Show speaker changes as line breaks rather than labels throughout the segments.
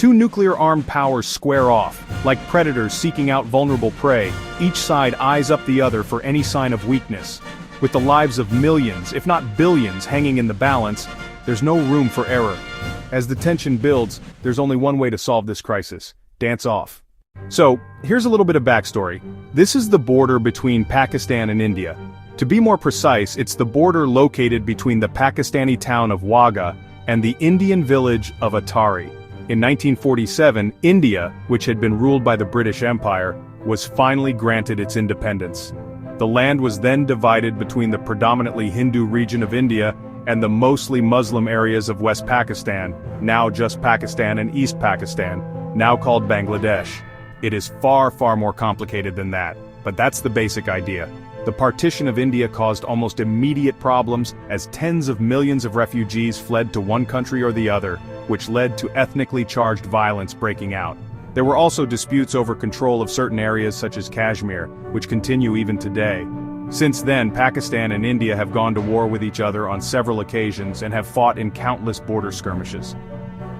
Two nuclear-armed powers square off, like predators seeking out vulnerable prey. Each side eyes up the other for any sign of weakness. With the lives of millions, if not billions, hanging in the balance, there's no room for error. As the tension builds, there's only one way to solve this crisis: dance off. So, here's a little bit of backstory. This is the border between Pakistan and India. To be more precise, it's the border located between the Pakistani town of Wagah and the Indian village of Attari. In 1947, India, which had been ruled by the British Empire, was finally granted its independence. The land was then divided between the predominantly Hindu region of India and the mostly Muslim areas of West Pakistan, now just Pakistan and East Pakistan, now called Bangladesh. It is far, far more complicated than that, but that's the basic idea. The partition of India caused almost immediate problems as tens of millions of refugees fled to one country or the other, which led to ethnically charged violence breaking out. There were also disputes over control of certain areas such as Kashmir, which continue even today. Since then, Pakistan and India have gone to war with each other on several occasions and have fought in countless border skirmishes.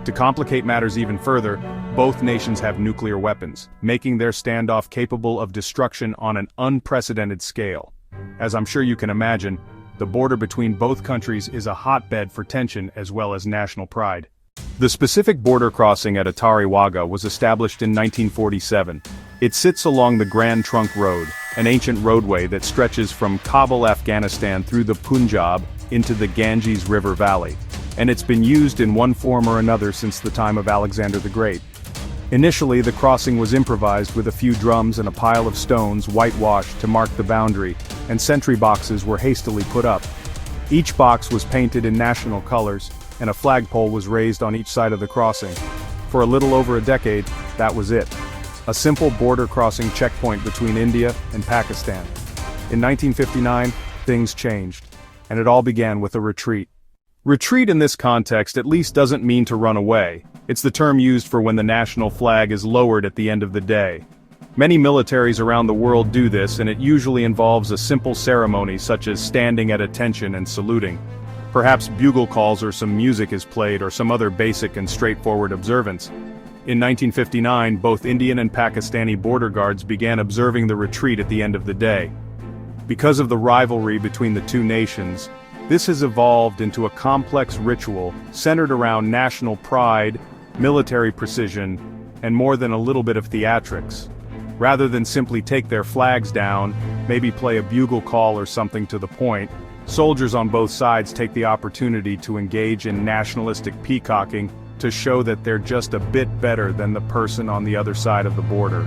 To complicate matters even further, both nations have nuclear weapons, making their standoff capable of destruction on an unprecedented scale. As I'm sure you can imagine, the border between both countries is a hotbed for tension as well as national pride. The specific border crossing at Attari Wagah was established in 1947. It sits along the Grand Trunk Road, an ancient roadway that stretches from Kabul, Afghanistan through the Punjab into the Ganges River Valley, and it's been used in one form or another since the time of Alexander the Great. Initially, the crossing was improvised with a few drums and a pile of stones whitewashed to mark the boundary, and sentry boxes were hastily put up. Each box was painted in national colors, and a flagpole was raised on each side of the crossing. For a little over a decade, that was it. A simple border crossing checkpoint between India and Pakistan. In 1959, things changed, and it all began with a retreat. Retreat in this context at least doesn't mean to run away. It's the term used for when the national flag is lowered at the end of the day. Many militaries around the world do this, and it usually involves a simple ceremony such as standing at attention and saluting. Perhaps bugle calls or some music is played or some other basic and straightforward observance. In 1959, both Indian and Pakistani border guards began observing the retreat at the end of the day. Because of the rivalry between the two nations, this has evolved into a complex ritual centered around national pride, military precision, and more than a little bit of theatrics. Rather than simply take their flags down, maybe play a bugle call or something to the point, soldiers on both sides take the opportunity to engage in nationalistic peacocking to show that they're just a bit better than the person on the other side of the border.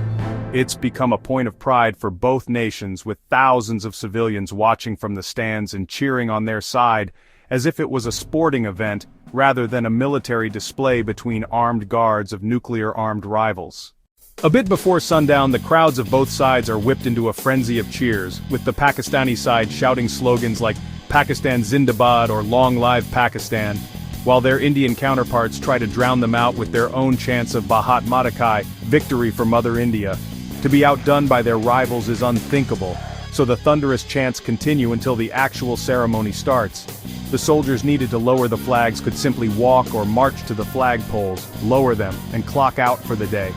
It's become a point of pride for both nations, with thousands of civilians watching from the stands and cheering on their side, as if it was a sporting event rather than a military display between armed guards of nuclear-armed rivals. A bit before sundown, the crowds of both sides are whipped into a frenzy of cheers, with the Pakistani side shouting slogans like "Pakistan Zindabad" or "Long Live Pakistan," while their Indian counterparts try to drown them out with their own chants of "Bharat Mata Ki," victory for Mother India. To be outdone by their rivals is unthinkable, so the thunderous chants continue until the actual ceremony starts. The soldiers needed to lower the flags could simply walk or march to the flagpoles, lower them, and clock out for the day.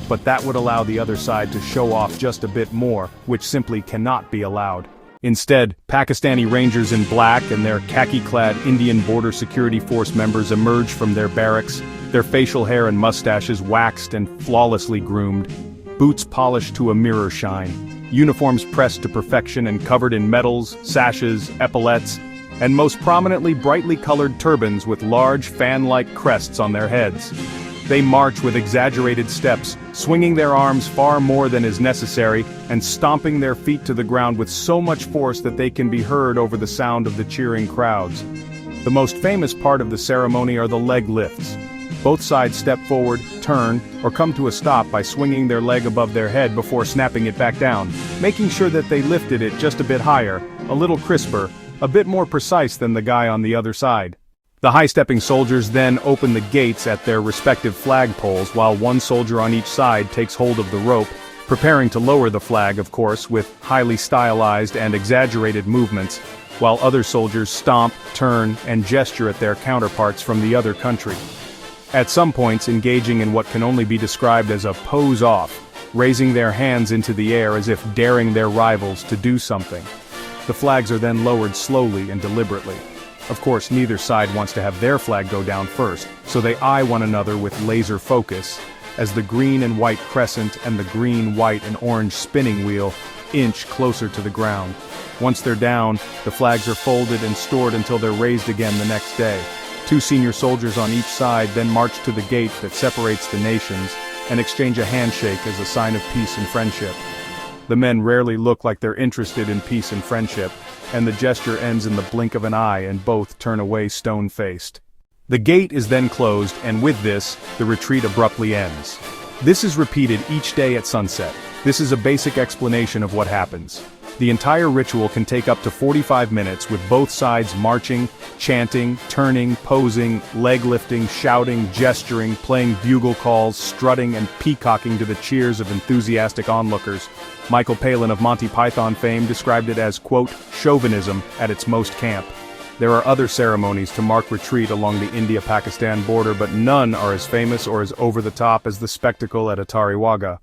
But that would allow the other side to show off just a bit more, which simply cannot be allowed. Instead, Pakistani Rangers in black and their khaki-clad Indian Border Security Force members emerged from their barracks, their facial hair and mustaches waxed and flawlessly groomed, boots polished to a mirror shine, uniforms pressed to perfection and covered in medals, sashes, epaulettes, and most prominently brightly colored turbans with large fan-like crests on their heads. They march with exaggerated steps, swinging their arms far more than is necessary, and stomping their feet to the ground with so much force that they can be heard over the sound of the cheering crowds. The most famous part of the ceremony are the leg lifts. Both sides step forward, turn, or come to a stop by swinging their leg above their head before snapping it back down, making sure that they lifted it just a bit higher, a little crisper, a bit more precise than the guy on the other side. The high-stepping soldiers then open the gates at their respective flagpoles while one soldier on each side takes hold of the rope, preparing to lower the flag, of course, with highly stylized and exaggerated movements, while other soldiers stomp, turn, and gesture at their counterparts from the other country. at some points engaging in what can only be described as a pose-off, raising their hands into the air as if daring their rivals to do something. The flags are then lowered slowly and deliberately. Of course, neither side wants to have their flag go down first, so they eye one another with laser focus, as the green and white crescent and the green, white and orange spinning wheel inch closer to the ground. Once they're down, the flags are folded and stored until they're raised again the next day. 2 senior soldiers on each side then march to the gate that separates the nations, and exchange a handshake as a sign of peace and friendship. The men rarely look like they're interested in peace and friendship, and the gesture ends in the blink of an eye and both turn away stone-faced. The gate is then closed, and with this, the retreat abruptly ends. This is repeated each day at sunset. This is a basic explanation of what happens. The entire ritual can take up to 45 minutes with both sides marching, chanting, turning, posing, leg lifting, shouting, gesturing, playing bugle calls, strutting and peacocking to the cheers of enthusiastic onlookers. Michael Palin of Monty Python fame described it as, quote, chauvinism at its most camp. There are other ceremonies to mark retreat along the India-Pakistan border, but none are as famous or as over-the-top as the spectacle at Attari Wagah.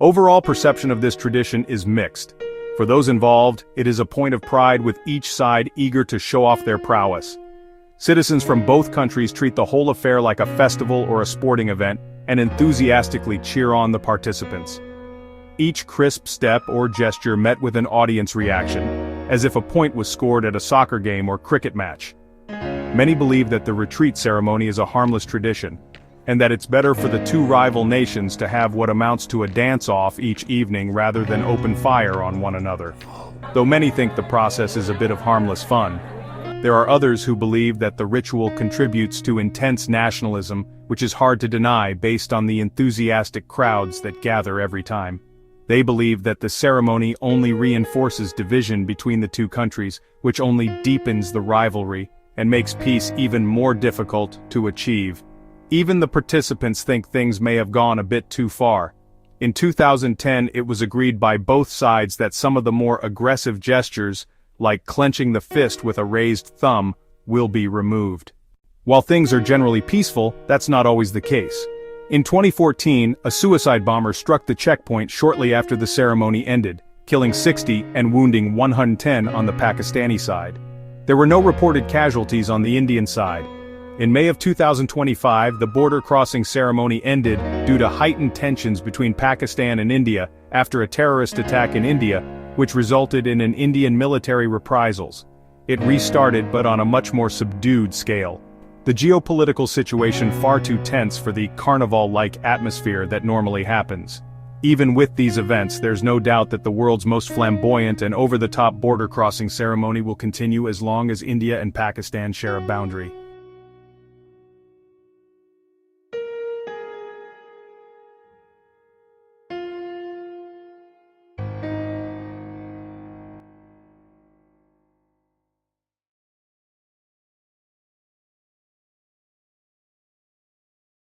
Overall perception of this tradition is mixed. For those involved, it is a point of pride with each side eager to show off their prowess. Citizens from both countries treat the whole affair like a festival or a sporting event, and enthusiastically cheer on the participants. Each crisp step or gesture met with an audience reaction, as if a point was scored at a soccer game or cricket match. Many believe that the retreat ceremony is a harmless tradition, and that it's better for the 2 rival nations to have what amounts to a dance-off each evening rather than open fire on one another. Though many think the process is a bit of harmless fun, there are others who believe that the ritual contributes to intense nationalism, which is hard to deny based on the enthusiastic crowds that gather every time. They believe that the ceremony only reinforces division between the 2 countries, which only deepens the rivalry and makes peace even more difficult to achieve. Even the participants think things may have gone a bit too far. In 2010, it was agreed by both sides that some of the more aggressive gestures, like clenching the fist with a raised thumb, will be removed. While things are generally peaceful, that's not always the case. In 2014, a suicide bomber struck the checkpoint shortly after the ceremony ended, killing 60 and wounding 110 on the Pakistani side. There were no reported casualties on the Indian side. In May of 2025, the border crossing ceremony ended due to heightened tensions between Pakistan and India after a terrorist attack in India, which resulted in an Indian military reprisals. It restarted, but on a much more subdued scale. The geopolitical situation far too tense for the carnival-like atmosphere that normally happens. Even with these events, there's no doubt that the world's most flamboyant and over-the-top border crossing ceremony will continue as long as India and Pakistan share a boundary.